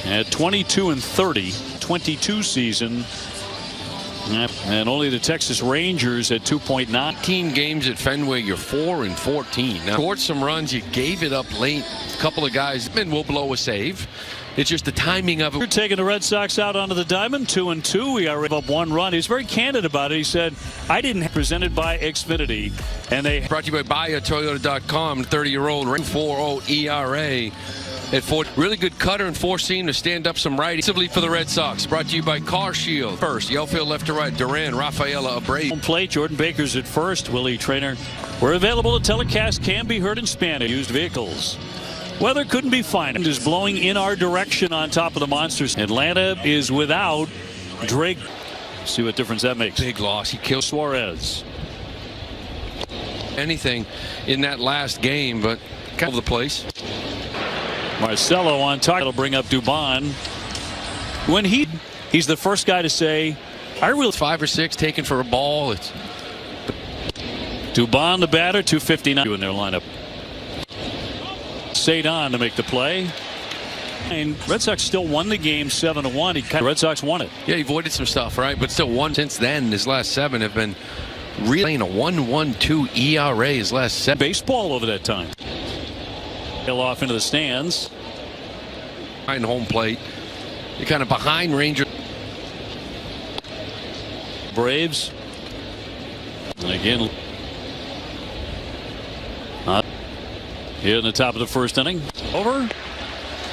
At 22-30, 22 season. And only the Texas Rangers at 2.9. 18 games at Fenway, you're 4-14. Now, scored some runs, you gave it up late. A couple of guys will blow a save. It's just the timing of it. We're taking the Red Sox out onto the diamond, 2-2. We got up one run. He's very candid about it. He said, I didn't. Presented by Xfinity. And they brought to you by BuyAToyota.com. 30-year-old 4.0 ERA. At 4, really good cutter and four seam to stand up some righty. For the Red Sox, brought to you by Car Shield. First, the outfield left to right, Duran, Rafaela, Abreu. Home plate, Jordan Baker's at first. Willie Trainer. We're available. A telecast can be heard in Spanish. Used vehicles. Weather couldn't be finer. It is blowing in our direction on top of the Monsters. Atlanta is without Drake. See what difference that makes. Big loss. He killed Suarez. Anything in that last game, but kind of the place. Marcelo on target. That'll bring up Dubon. When he's the first guy to say, I really 5 or 6 taken for a ball. It's Dubon the batter, 259 in their lineup. Cedon to make the play. And Red Sox still won the game 7-1. Red Sox won it. Yeah, he avoided some stuff, right? But still won since then. His last 7 have been really a 1.12 ERA. His last 7. Baseball over that time. Off into the stands. Behind home plate. You're kind of behind Rangers. Braves. And again. Here in the top of the first inning. Over.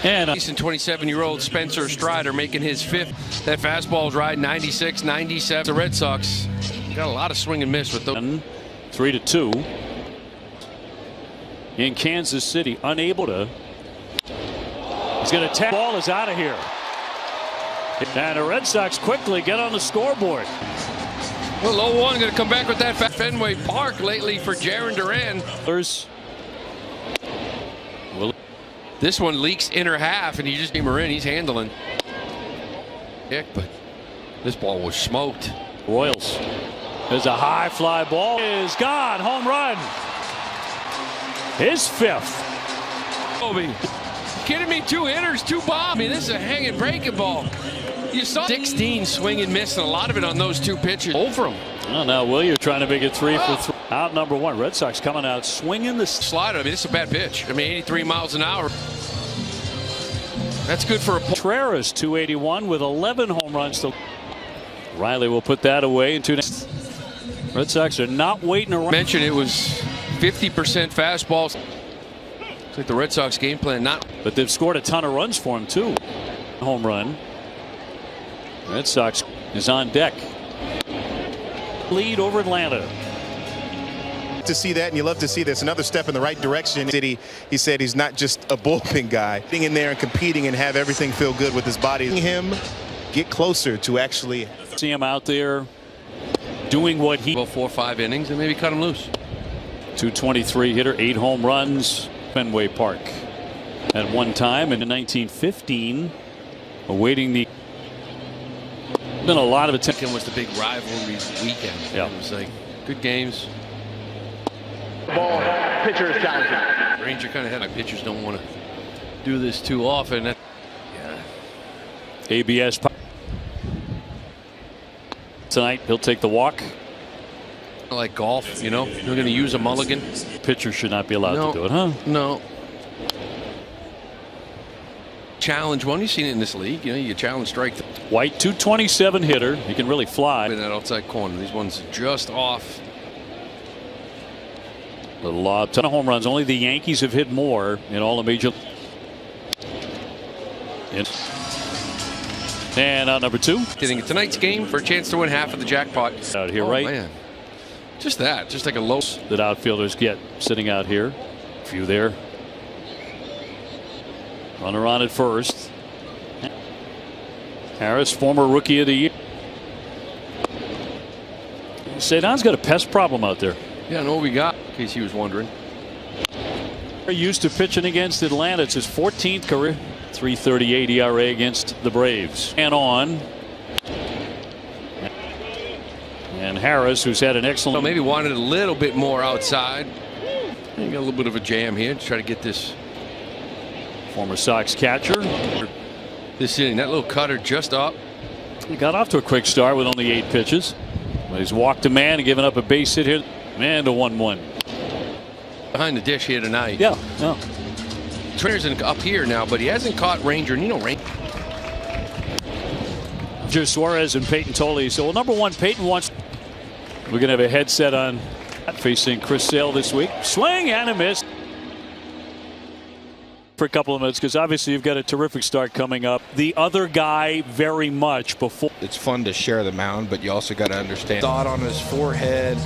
And 27-year-old Spencer Strider making his 5th. That fastball's right. 96, 97. The Red Sox got a lot of swing and miss with those. 3-2. In Kansas City, unable to. He's going to tap. Ball is out of here. And the Red Sox quickly get on the scoreboard. Well, 0-1 going to come back with that Fenway Park lately for Jarren Duran. This one leaks inner half, and he just came in. He's handling. But this ball was smoked. Royals. There's a high fly ball. Is gone. Home run. His 5th. Kobe. Kidding me? 2 hitters, 2 bombs. I mean, this is a hanging breaking ball. You saw 16 swing and miss, and a lot of it on those 2 pitches. Over him. Oh, now Williams trying to make it 3 for 3. Out number 1. Red Sox coming out swinging the slider. I mean, this is a bad pitch. I mean, 83 miles an hour. That's good for a Contreras 281 with 11 home runs. Still. Riley will put that away in 2 next. Red Sox are not waiting around. Mentioned it was 50% fastballs. It's like the Red Sox game plan, not. But they've scored a ton of runs for him too. Home run. Red Sox is on deck. Lead over Atlanta. To see that, and you love to see this. Another step in the right direction. He said he's not just a bullpen guy. Being in there and competing and have everything feel good with his body. Him get closer to actually see him out there doing what he. Well, 4 or 5 innings and maybe cut him loose. 223 hitter, 8 home runs. Fenway Park. At one time in 1915, awaiting the. Been a lot of attention. Was the big rivalry weekend. Yeah. It was like good games. Ball, pitcher is challenging. Ranger kind of had like pitchers don't want to do this too often. Yeah. ABS tonight. He'll take the walk. Like golf, you know, they're going to use a mulligan. Pitcher should not be allowed to do it, huh? No. Challenge one. You've seen it in this league. You know, you challenge strike. White 227 hitter. He can really fly. In that outside corner. These ones just off. Little lob, ton of home runs. Only the Yankees have hit more in all the major. And out number 2. Getting tonight's game for a chance to win half of the jackpot. Out here, right? Man. Just that, just like a low that outfielders get sitting out here. A few there. Runner on at first. Harris, former rookie of the year. Cedon's got a pest problem out there. Yeah, I know what we got, in case he was wondering. Used to pitching against Atlanta. It's his 14th career. 3.38 ERA against the Braves. And on. And Harris, who's had an excellent. Well, maybe wanted a little bit more outside. You got a little bit of a jam here to try to get this. Former Sox catcher. this inning. That little cutter just up. He got off to a quick start with only 8 pitches. But he's walked a man and given up a base hit here. Man, to 1-1. Behind the dish here tonight. Yeah. No. Trainer's up here now, but he hasn't caught Ranger. And you know, Ranger Suarez and Peyton Tolley. So, well, number one, Peyton wants. We're going to have a headset on facing Chris Sale this week. Swing and a miss. For a couple of minutes, because obviously you've got a terrific start coming up. The other guy very much before. It's fun to share the mound, but you also got to understand. Dot on his forehead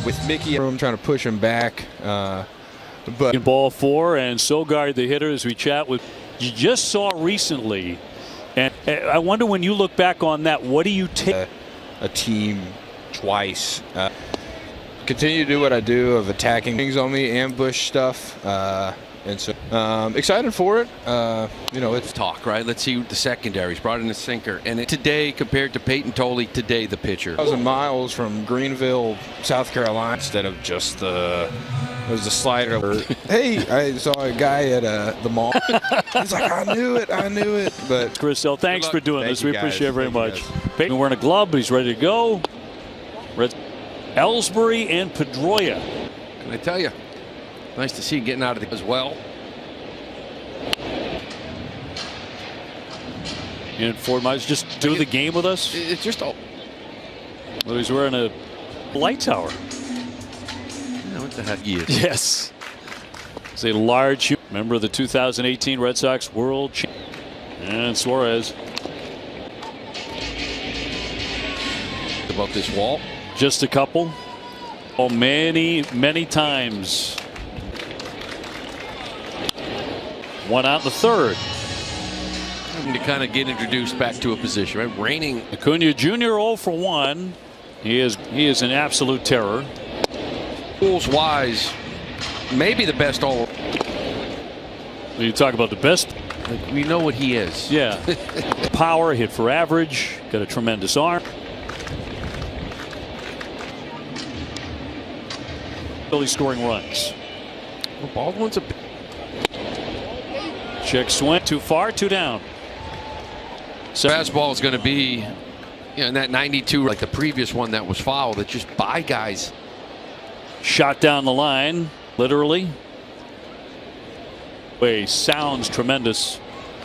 with Mickey trying to push him back. But ball 4 and Sogard the hitter as we chat with. You just saw recently, and I wonder when you look back on that, what do you take? A team twice. Continue to do what I do of attacking things on me, ambush stuff. And so excited for it. You know, it's talk, right? Let's see the secondaries. Brought in a sinker. And today, compared to Peyton Tolley, today the pitcher. 1,000 miles from Greenville, South Carolina, instead of just it was a slider. Hey, I saw a guy at the mall. He's like, I knew it. But Chris, thanks for doing this. We appreciate it very much. Peyton wearing a glove, but he's ready to go. Ellsbury and Pedroia. Can I tell you? Nice to see you getting out of the as well. And Ford Myers just do the game with us. It's just all. Well, he's wearing a light tower. Yeah, what the heck he is? Yes. It's a large member of the 2018 Red Sox World Champion. And Suarez. About this wall. Just a couple. Oh, many times. One out in the third. To kind of get introduced back to a position, right? Reigning Acuna Jr. 0 for 1. He is an absolute terror. Rules wise, maybe the best all. When you talk about the best, like, we know what he is. Yeah. Power, hit for average, got a tremendous arm. Really scoring runs. Well, Baldwin's a check swing, too far, 2 down. So fastball is going to be, in that 92, like the previous one that was foul, that just by guys. Shot down the line, literally. Way sounds tremendous.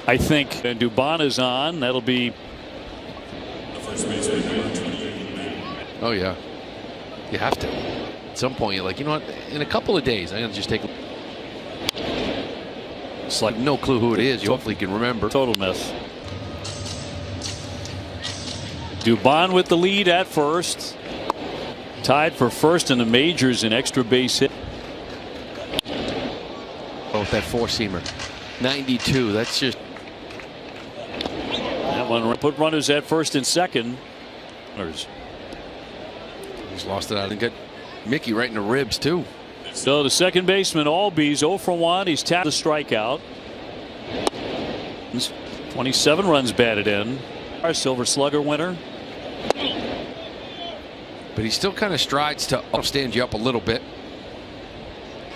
I think. And Dubon is on. That'll be. Oh yeah, you have to. At some point, you're like, you know what? In a couple of days, I'm gonna just take. It's like no clue who it is. You hopefully can remember. Total miss. Dubon with the lead at first. Tied for first in the majors in extra base hit. Oh, with that 4-seamer. 92. That's just. That one put runners at first and second. He's lost it out and got Mickey right in the ribs too. So the second baseman, Albies 0 for 1. He's tapped the strikeout. 27 runs batted in. Our Silver Slugger winner. But he still kind of strides to stand you up a little bit.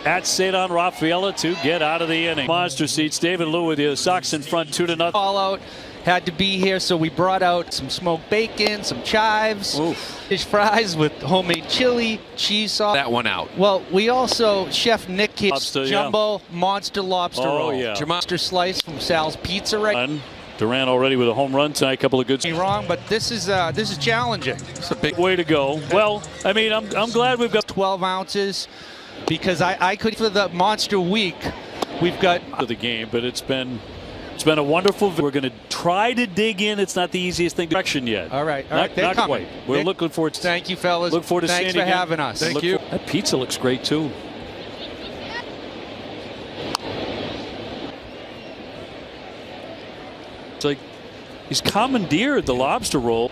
At Cedon Rafaela to get out of the inning. Monster seats. David Lou with the Sox in front 2-0. All out. Had to be here, so we brought out some smoked bacon, some chives, fish fries with homemade chili, cheese sauce. That one out. Well, we also, Chef Nick his Lobster, jumbo monster lobster roll. Yeah. Monster slice from Sal's Pizza right. Durant already with a home run tonight, a couple of good. Me wrong, but this is challenging. It's a big way to go. Well, I mean, I'm glad we've got 12 ounces because I could for the monster week. We've got the game, but it's been a wonderful. We're going to try to dig in. It's not the easiest thing direction yet. All right. Not quite. We're looking forward to. Thank you, fellas. Look forward to Thanks seeing for again. having us. Thank you. That pizza looks great too. It's like he's commandeered the lobster roll.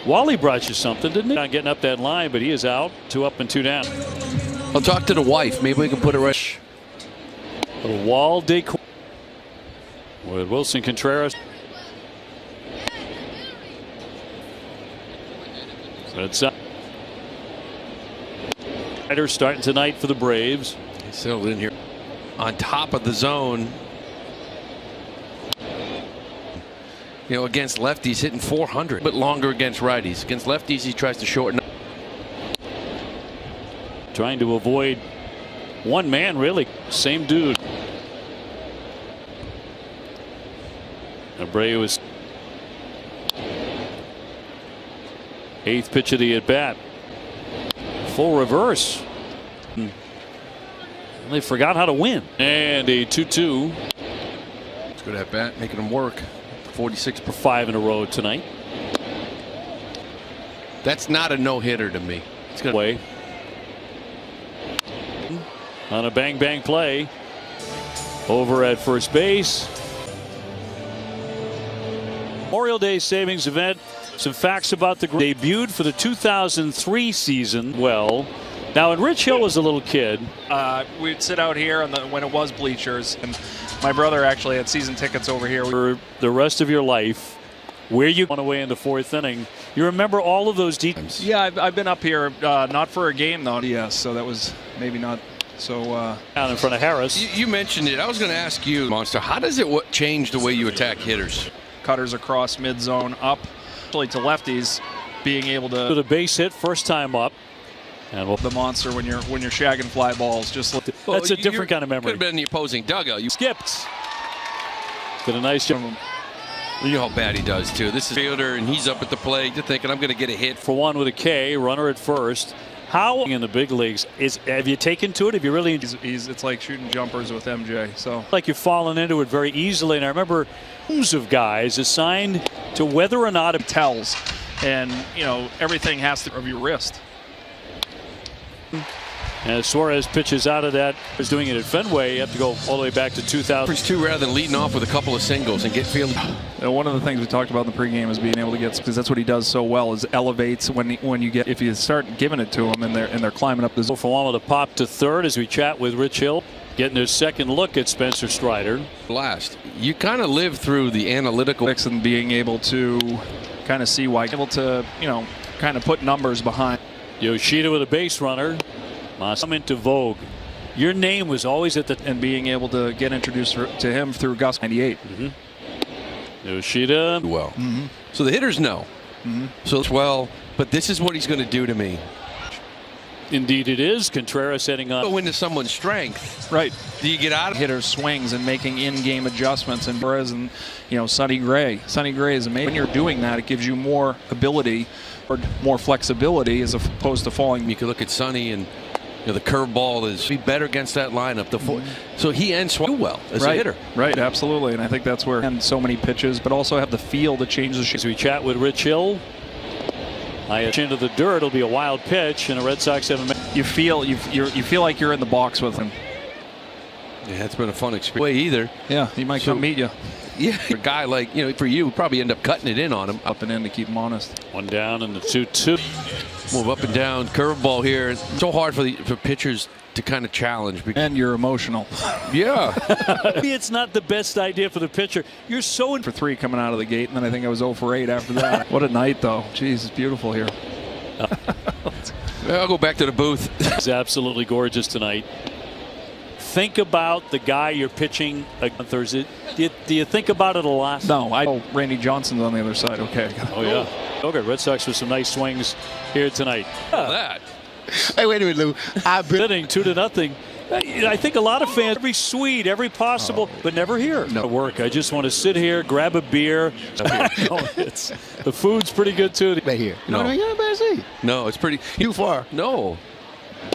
Wally brought you something, didn't he? Not getting up that line, but he is out. 2 up and 2 down. I'll talk to the wife. Maybe we can put it right. A wall decor with Wilson Contreras. So it's starting tonight for the Braves. He settled in here on top of the zone. You know, against lefties, hitting 400, but longer against righties. Against lefties, he tries to shorten. Trying to avoid one man, really. Same dude. Abreu is 8th pitch of the at bat. Full reverse. They forgot how to win. And a 2-2. It's good at bat, making them work. 46 for 5 in a row tonight. That's not a no-hitter to me. It's good way on a bang play over at first base. Memorial Day savings event. Some facts about the debuted for the 2003 season. Well, now when Rich Hill was a little kid, we'd sit out here when it was bleachers, and my brother actually had season tickets over here. For the rest of your life, where you went away in the 4th inning, you remember all of those details. Yeah, I've been up here, not for a game though. Yes, so that was maybe not so. Down in front of Harris. You mentioned it. I was going to ask you, Monster, how does it change the way you attack hitters? Cutters across mid-zone up, actually to lefties, being able to. The base hit first time up. And the monster when you're shagging fly balls, just look. That's a different kind of memory. Could have been in the opposing dugout. You skipped. Did a nice job. You know how bad he does too. This is fielder, and he's up at the plate, just thinking, I'm going to get a hit. For one with a K, runner at first. How in the big leagues have you taken to it? Have you really? It's like shooting jumpers with MJ. So like you've fallen into it very easily. And I remember teams of guys assigned to whether or not it tells, and you know everything has to of your wrist. As Suarez pitches out of that, is doing it at Fenway. You have to go all the way back to 2000. It's too rather than leading off with a couple of singles and get field. One of the things we talked about in the pregame is being able to get, because that's what he does so well, is elevates when you get, if you start giving it to him and they're climbing up the zone. For one with a pop to third as we chat with Rich Hill, getting his second look at Spencer Strider. Last, you kind of live through the analytical and being able to kind of see why, able to kind of put numbers behind. Yoshida with a base runner. Come into vogue. Your name was always at the and being able to get introduced to him through Gus 98. Yoshida. Well, so the hitters know. So it's well, but this is what he's going to do to me. Indeed, it is. Contreras heading on. Go into someone's strength, right? Do you get out of hitters' swings and making in-game adjustments? And Perez and Sonny Gray. Sonny Gray is amazing. When you're doing that, it gives you more ability or more flexibility as opposed to falling. You could look at Sonny and. The curveball is be better against that lineup. So he ends well as a hitter. Right, absolutely. And I think that's where and so many pitches, but also have the feel to change the shape. As we chat with Rich Hill, into the dirt. It'll be a wild pitch, and the Red Sox have a. You feel like you're in the box with him. Yeah, it's been a fun experience. Way either. Yeah, he might come meet you. Yeah, for a guy like for you, probably end up cutting it in on him. Up and in to keep him honest. One down and the 2-2. Move up and down, curveball here. It's so hard for pitchers to kind of challenge. And you're emotional. Yeah. Maybe it's not the best idea for the pitcher. You're so in for 3 coming out of the gate, and then I think I was 0 for 8 after that. What a night, though. Jeez, it's beautiful here. I'll go back to the booth. It's absolutely gorgeous tonight. Think about the guy you're pitching on Thursday. Do you think about it a lot? No, Randy Johnson's on the other side. Okay. Oh, yeah. Okay, Red Sox with some nice swings here tonight. That. Hey, wait a minute, Lou. I've been hitting 2-0. I think a lot of fans, every suite, every possible, but never here. No work. I just want to sit here, grab a beer. The food's pretty good too. Right here. No, it's pretty. Too far. No,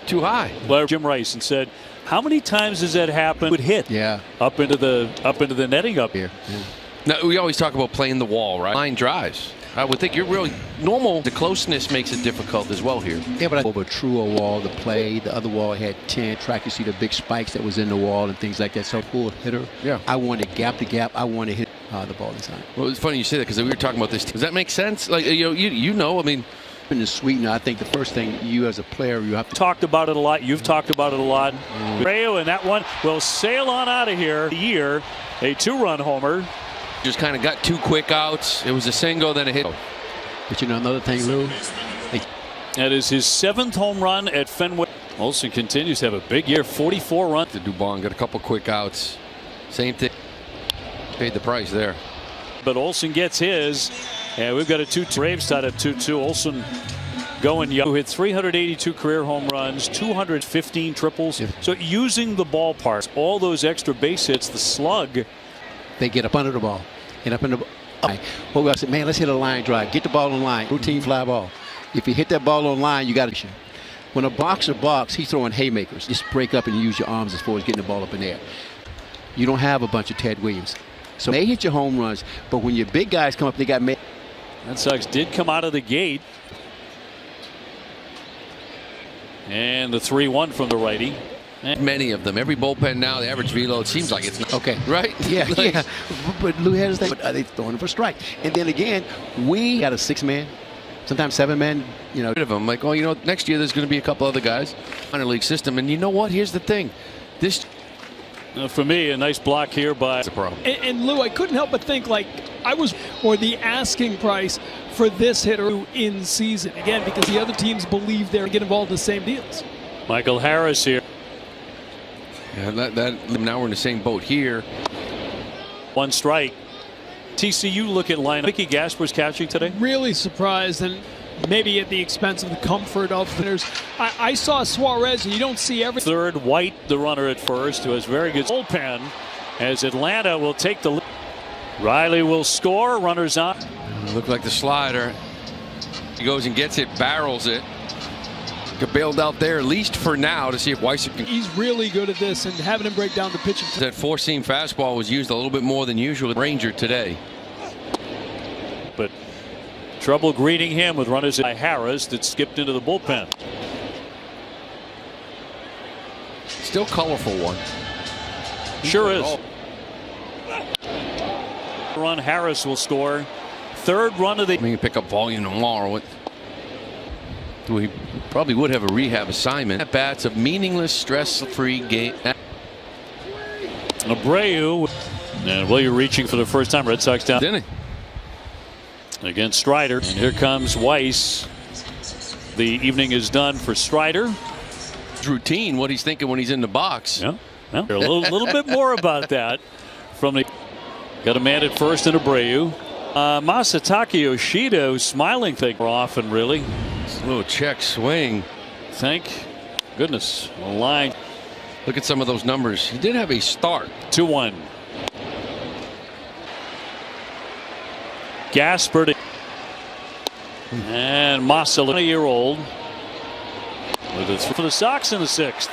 too high. Well, Jim Rice and said, how many times has that happened? Would hit. Yeah. Up into the netting up here. Yeah. Now we always talk about playing the wall, right? Line drives. I would think you're really normal. The closeness makes it difficult as well here. Yeah, but over a truer wall to play. The other wall had 10 track. You see the big spikes that was in the wall and things like that. So pull hitter. Yeah. I want to gap to gap. I want to hit the ball this time. Well, it's funny you say that because we were talking about this. Does that make sense? Like I mean. In the sweetener, I think the first thing you as a player you have to talked about it a lot. You've talked about it a lot. Rayo and that one will sail on out of here. A 2-run homer. Just kind of got 2 quick outs. It was a single, then a hit. But another thing, Lou. That is his 7th home run at Fenway. Olsen continues to have a big year. 44 runs. To Dubon got a couple quick outs. Same thing. Paid the price there. But Olsen gets his. And we've got a 2-2. Braves tied at 2-2. Olsen going young. Who hit 382 career home runs, 215 triples. Yeah. So using the ballpark, all those extra base hits, the slug. They get up under the ball. Get up in the ball. Well, I said, man, let's hit a line drive. Get the ball on line. Routine fly ball. If you hit that ball on line, you got to shoot. When a boxer boxes, he's throwing haymakers. Just break up and use your arms as far as getting the ball up in the air. You don't have a bunch of Ted Williams. So they hit your home runs, but when your big guys come up, they got made. Red Sox did come out of the gate. And the 3-1 from the righty. Many of them. Every bullpen now, the average velo, it seems like it's not. Okay. Right? Yeah, yeah. But Lou had his thing. But are they throwing for strike? And then again, we got a 6-man, sometimes 7-man, you know. Of them. Like, oh, you know, next year there's going to be a couple other guys minor league system. And you know what? Here's the thing. This. For me, a nice block here by. That's a problem. And Lou, I couldn't help but think, like, or the asking price for this hitter in season. Again, because the other teams believe they're get involved in the same deals. Michael Harris here. Yeah, now we're in the same boat here. 1 strike. TCU look at line. Mickey Gasper's catching today. Really surprised, and maybe at the expense of the comfort of the hitters. I saw Suarez, and you don't see every. Third, White, the runner at first, who has very good bullpen, as Atlanta will take the lead. Riley will score. Runners on. Looked like the slider. He goes and gets it, barrels it. Bailed out there, at least for now, to see if Weiser can. He's really good at this, and having him break down the pitching. That 4-seam fastball was used a little bit more than usual. Ranger today. But trouble greeting him with runners by Harris that skipped into the bullpen. Still colorful one. Sure is. Run Harris will score. Third run of the. I mean, pick up volume tomorrow. We probably would have a rehab assignment. At bats, a meaningless, stress-free game. Abreu and William reaching for the first time. Red Sox down. Didn't he? Against Strider. And here comes Weiss. The evening is done for Strider. Routine, what he's thinking when he's in the box. Yeah. Well, a little bit more about that from the. Got a man at first in Abreu. Masataka Yoshida smiling thing often, really. A little check swing. Thank goodness. A line. Look at some of those numbers. He did have a start. 2-1. Gasper and Massa, 20-year-old, with it for the Sox in the 6th.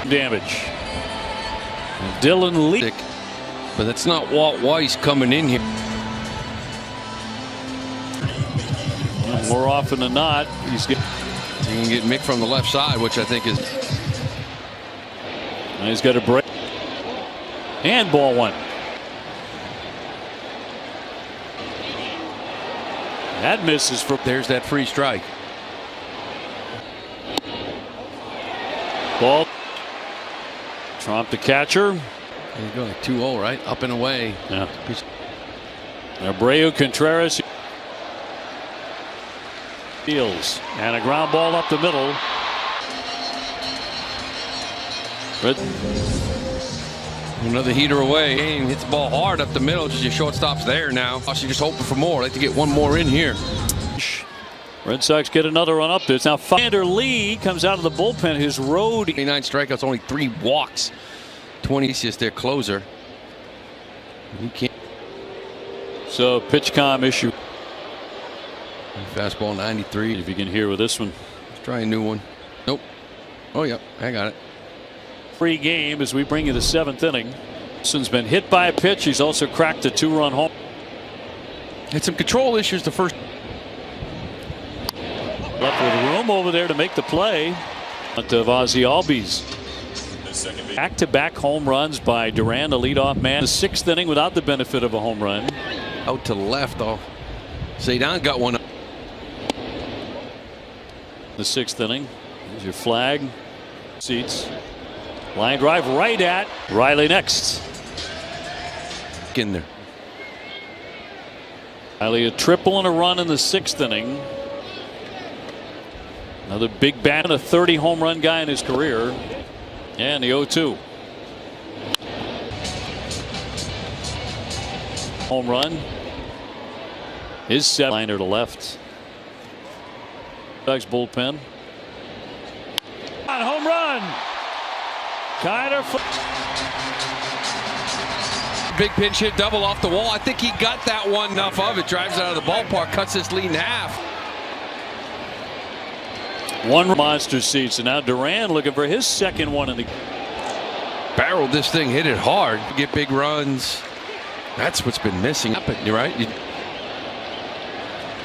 Damage. And Dylan Lee. But that's not Walt Weiss coming in here. More often than not, he's getting. You can get Mick from the left side, which I think is. And he's got a break. And ball 1. That misses for. There's that free strike. Ball. Trump the catcher. There you go, like 2-0, right? Up and away. Yeah. Abreu Contreras. Fields and a ground ball up the middle. Another heater away. Game hits the ball hard up the middle. Just your shortstop's there now. So you're just hoping for more. I'd like to get one more in here. Red Sox get another run up. There's now Xander Lee comes out of the bullpen. His road. 29 strikeouts, only 3 walks. 20 is just their closer. He can't. So pitch com issue. Fastball 93. If you can hear with this one. Let's try a new one. Nope. Oh, yeah, I got it. Free game as we bring you the 7th inning. Wilson's been hit by a pitch. He's also cracked a 2-run home. Had some control issues the first. Left with room over there to make the play. Of Ozzie Albies. Back-to-back home runs by Duran, the leadoff man. The 6th inning without the benefit of a home run. Out to the left, though. Zaydan got one. The 6th inning. Here's your flag. Seats. Line drive right at Riley next. In there. Riley a triple and a run in the 6th inning. Another big bat and a 30 home run guy in his career. And the 0-2. Home run. His 7-liner to left. Doug's bullpen. On home run. Kind of. Big pinch hit double off the wall. I think he got that one enough of it. Drives out of the ballpark, cuts this lead in half. One monster seats, and now Duran looking for his second one in the. Barreled this thing, hit it hard. Get big runs. That's what's been missing. You're right.